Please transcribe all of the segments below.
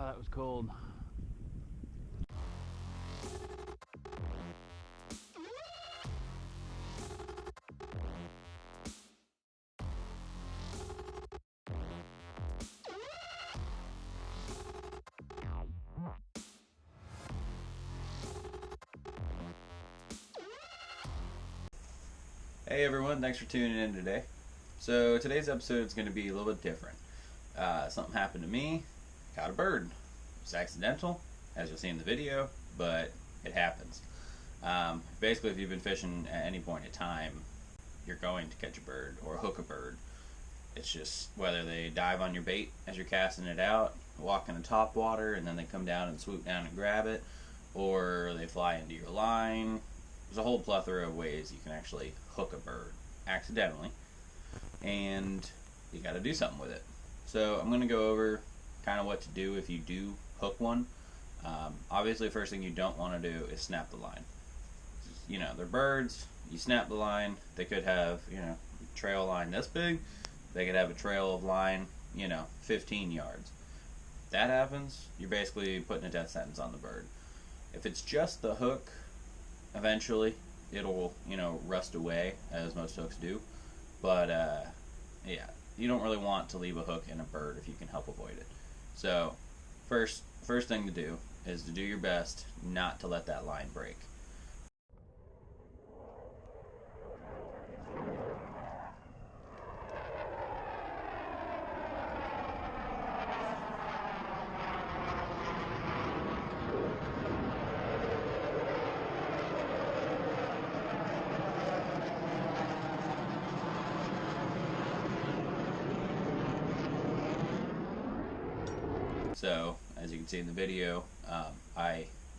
that was cold. Hey everyone, thanks for tuning in today. So today's episode is going to be a little bit different. Something happened to me, caught a bird. It's accidental, as you'll see in the video, but it happens. Basically, if you've been fishing at any point in time, you're going to catch a bird or hook a bird. It's just whether they dive on your bait as you're casting it out, walk in the top water, and then they come down and swoop down and grab it, or they fly into your line. There's a whole plethora of ways you can actually hook a bird accidentally, and you got to do something with it. So I'm going to go over kind of what to do if you do hook one. Obviously, the first thing you don't want to do is snap the line. You know, they're birds. You snap the line, they could have, a trail line this big. They could have a trail of line, 15 yards. If that happens, you're basically putting a death sentence on the bird. If it's just the hook, eventually it'll rust away, as most hooks do, but yeah, you don't really want to leave a hook in a bird if you can help avoid it. So first thing to do is to do your best not to let that line break. So, as you can see in the video,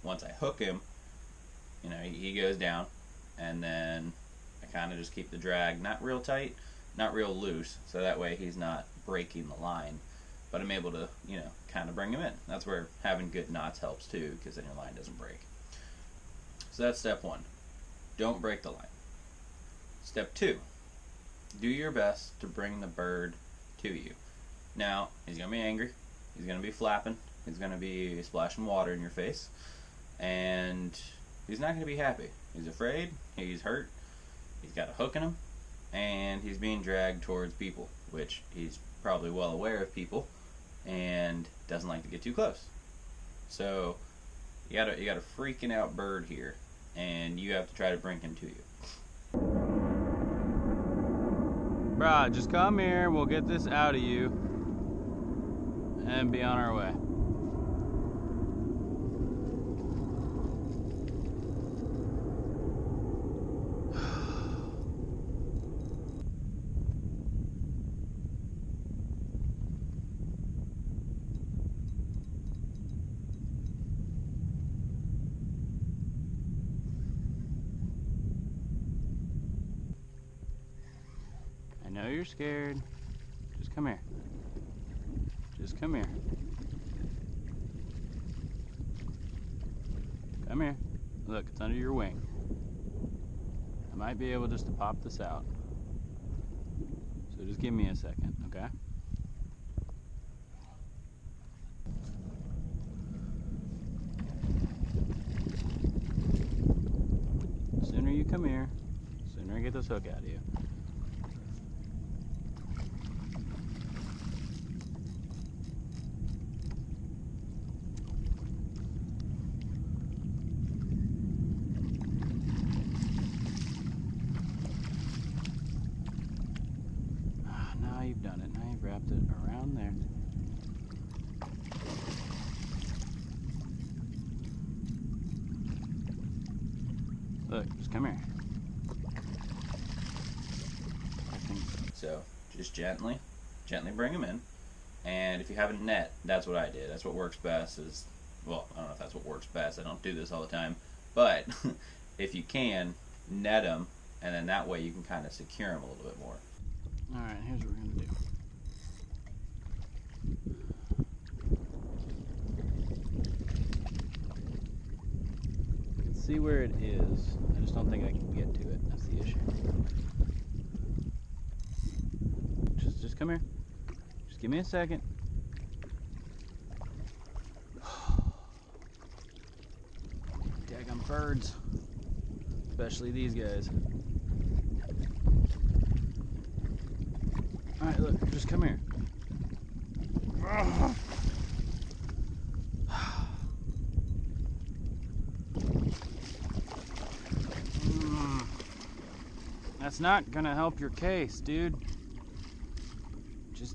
once I hook him, he goes down, and then I kind of just keep the drag not real tight, not real loose, so that way he's not breaking the line, but I'm able to, kind of bring him in. That's where having good knots helps too, because then your line doesn't break. So that's step one. Don't break the line. Step two, do your best to bring the bird to you. Now, he's going to be angry. He's going to be flapping. He's going to be splashing water in your face. And he's not going to be happy. He's afraid. He's hurt. He's got a hook in him. And he's being dragged towards people, which he's probably well aware of people and doesn't like to get too close. So you got a freaking out bird here, and you have to try to bring him to you. Bruh, just come here. We'll get this out of you and be on our way. I know you're scared. Just come here. Just come here. Come here. Look, it's under your wing. I might be able just to pop this out. So just give me a second, okay? The sooner you come here, the sooner I get this hook out of you. Now you've done it. Now you've wrapped it around there. Look, just come here. So just gently bring him in. And if you have a net, that's what I did. That's what works best. Well, I don't know if that's what works best. I don't do this all the time. But if you can, net him, and then that way you can kind of secure him a little bit more. Alright, here's what we're going to do. I can see where it is. I just don't think I can get to it. That's the issue. Just come here. Just give me a second. birds, especially these guys. All right, look, just come here. That's not gonna help your case, dude. Just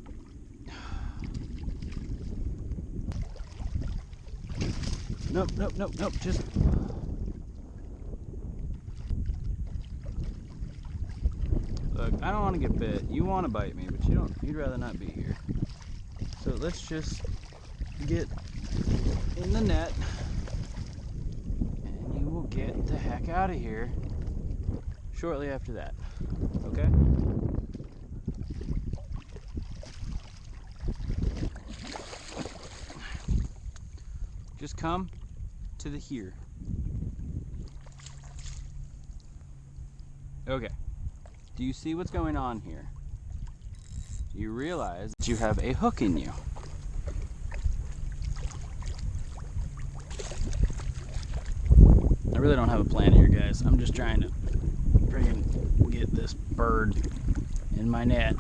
nope, nope, nope, nope. Just look. I don't want to get bit. You want to bite me, but you don't. You'd rather not be here. So let's just get in the net, and you will get the heck out of here shortly after that. Okay? Just come to the here. Okay. Do you see what's going on here? You realize that you have a hook in you. I really don't have a plan here, guys. I'm just trying to friggin' get this bird in my net.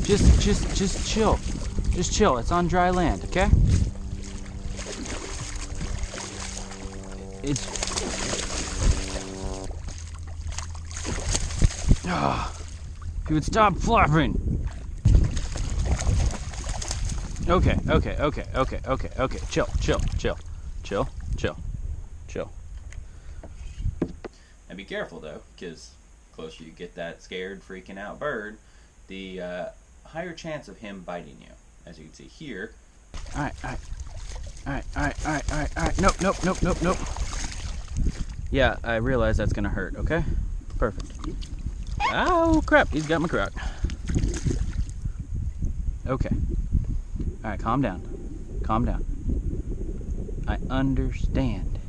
Just chill. Just chill. It's on dry land, okay? It's... if you would stop flapping. Okay. Chill. And be careful though, because the closer you get that scared, freaking out bird, the higher chance of him biting you. As you can see here. Alright. Nope. Yeah, I realize that's gonna hurt, okay? Perfect. Oh, crap, he's got my crock. Okay. Alright, calm down. I understand.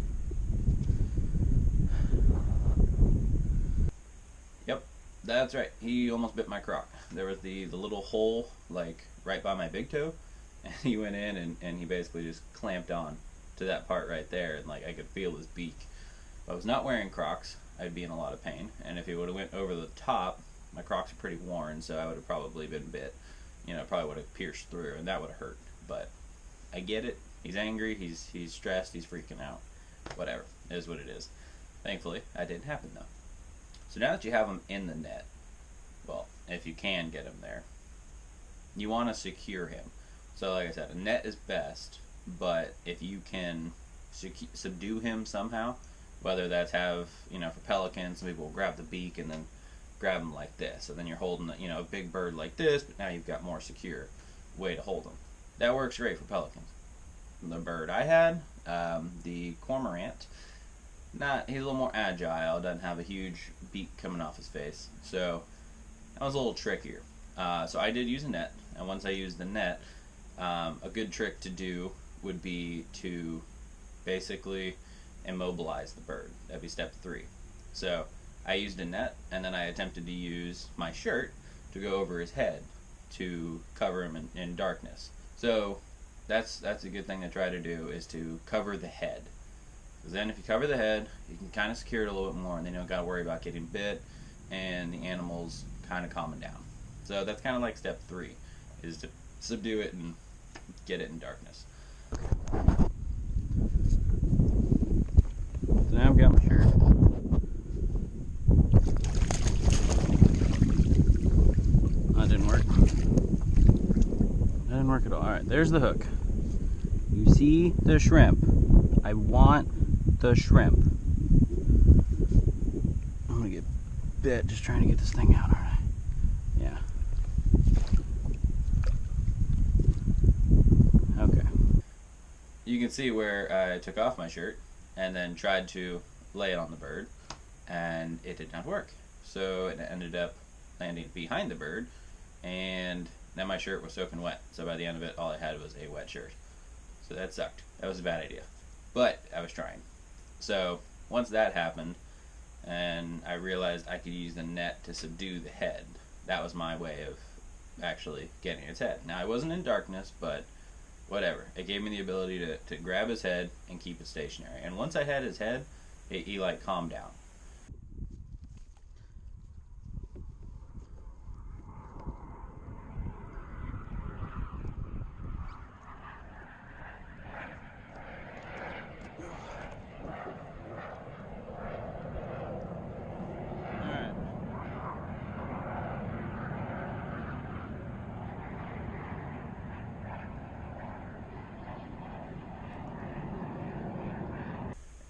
Yep, that's right. He almost bit my crock. There was the little hole, like, right by my big toe. And he went in and he basically just clamped on to that part right there. And, like, I could feel his beak. If I was not wearing Crocs, I'd be in a lot of pain. And if he would have went over the top, my Crocs are pretty worn, so I would have probably been bit. You know, probably would have pierced through, and that would have hurt. But I get it. He's angry. He's stressed. He's freaking out. Whatever. It is what it is. Thankfully, that didn't happen, though. So now that you have him in the net, well, if you can get him there, you want to secure him. So like I said, a net is best, but if you can subdue him somehow, whether that's have, you know, for pelicans, some people will grab the beak and then grab them like this. So then you're holding, you know, a big bird like this, but now you've got more secure way to hold them. That works great for pelicans. The bird I had, the Cormorant, he's a little more agile, doesn't have a huge beak coming off his face. So that was a little trickier. So I did use a net, and once I used the net, a good trick to do would be to basically immobilize the bird. That'd be step 3. So I used a net, and then I attempted to use my shirt to go over his head to cover him in darkness. So that's a good thing to try to do, is to cover the head. Because then if you cover the head, you can kind of secure it a little bit more, and then you don't got to worry about getting bit and the animals kind of calming down. So that's kind of like step 3, is to subdue it and get it in darkness. So now I've got my shirt. That didn't work. That didn't work at all. Alright, there's the hook. You see the shrimp. I want the shrimp. I'm gonna get bit just trying to get this thing out, aren't I? Yeah. Okay. You can see where I took off my shirt and then tried to lay it on the bird, and it did not work. So it ended up landing behind the bird, and then my shirt was soaking wet. So by the end of it, all I had was a wet shirt. So that sucked. That was a bad idea. But I was trying. So once that happened, and I realized I could use the net to subdue the head, that was my way of actually getting its head. Now, I wasn't in darkness, but whatever. It gave me the ability to grab his head and keep it stationary. And once I had his head, he like calmed down.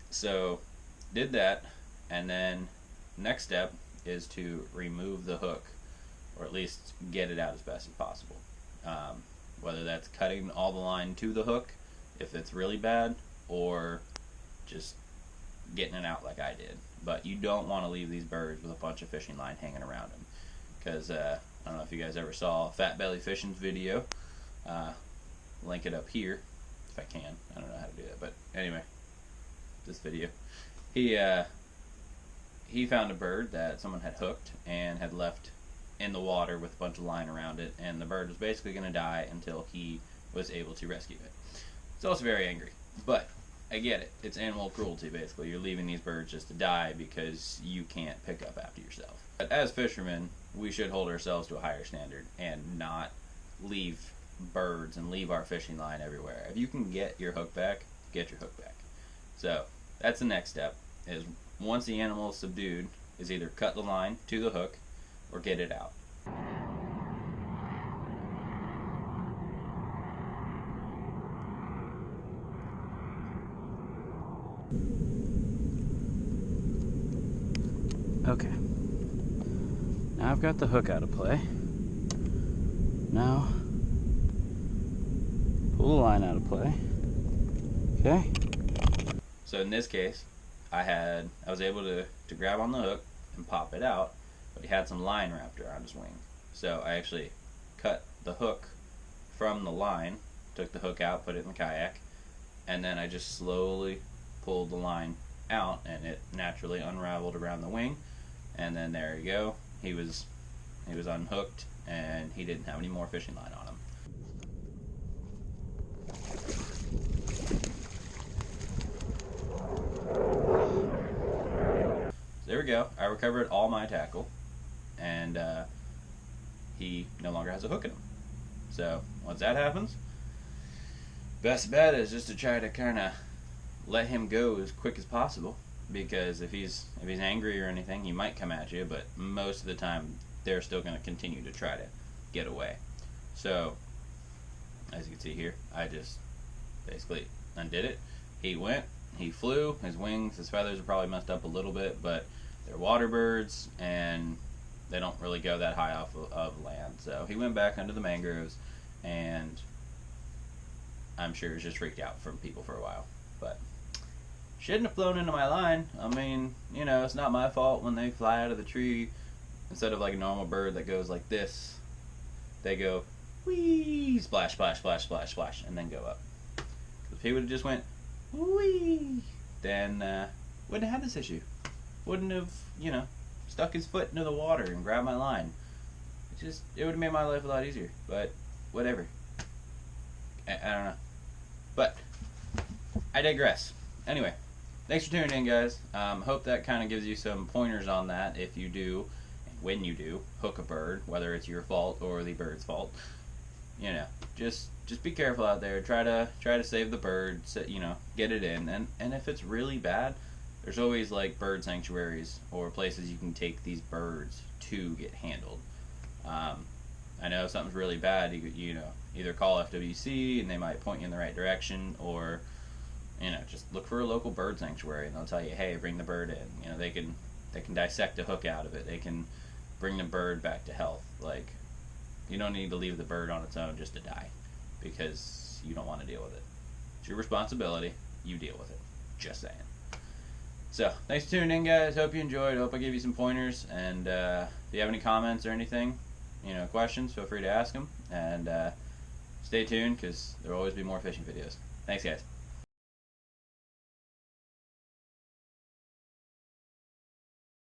So, did that, and then next step is to remove the hook, or at least get it out as best as possible. Whether that's cutting all the line to the hook, if it's really bad, or just getting it out like I did. But you don't want to leave these birds with a bunch of fishing line hanging around them, because I don't know if you guys ever saw Fat Belly Fishing's video. Link it up here if I can. I don't know how to do that, but anyway, this video. He found a bird that someone had hooked and had left in the water with a bunch of line around it, and the bird was basically going to die until he was able to rescue it. He's also very angry, but I get it. It's animal cruelty, basically. You're leaving these birds just to die because you can't pick up after yourself. But as fishermen, we should hold ourselves to a higher standard and not leave birds and leave our fishing line everywhere. If you can get your hook back, get your hook back. So that's the next step, is once the animal is subdued, is either cut the line to the hook or get it out. Okay. Now I've got the hook out of play. Now, pull the line out of play. Okay. So in this case, I was able to grab on the hook and pop it out, but he had some line wrapped around his wing. So I actually cut the hook from the line, took the hook out, put it in the kayak, and then I just slowly pulled the line out, and it naturally unraveled around the wing. And then there you go. He was unhooked, and he didn't have any more fishing line on him. So there we go. I recovered all my tackle, and he no longer has a hook in him. So once that happens, best bet is just to try to kind of let him go as quick as possible, because if he's angry or anything, he might come at you, but most of the time they're still going to continue to try to get away. So as you can see here, I just basically undid it. He went, he flew, his wings, his feathers are probably messed up a little bit, but they're water birds and they don't really go that high off of land. So he went back under the mangroves, and I'm sure he was just freaked out from people for a while. But shouldn't have flown into my line. I mean, you know, it's not my fault when they fly out of the tree. Instead of like a normal bird that goes like this, they go whee, splash, splash, splash, splash, splash, and then go up. If he would have just went whee, then wouldn't have had this issue. Wouldn't have, you know, stuck his foot into the water and grabbed my line. It would have made my life a lot easier. But whatever. I don't know. But I digress. Anyway, thanks for tuning in, guys. Hope that kind of gives you some pointers on that if you do, and when you do, hook a bird, whether it's your fault or the bird's fault. You know, just be careful out there. Try to save the bird. You know, get it in. And if it's really bad, there's always like bird sanctuaries or places you can take these birds to get handled. I know if something's really bad, you know, either call FWC and they might point you in the right direction, or you know, just look for a local bird sanctuary and they'll tell you, hey, bring the bird in. You know, they can dissect a hook out of it. They can bring the bird back to health. Like, you don't need to leave the bird on its own just to die, because you don't want to deal with it. It's your responsibility. You deal with it. Just saying. So, thanks for tuning in, guys. Hope you enjoyed. Hope I gave you some pointers. And if you have any comments or anything, you know, questions, feel free to ask them. And stay tuned, because there will always be more fishing videos. Thanks, guys.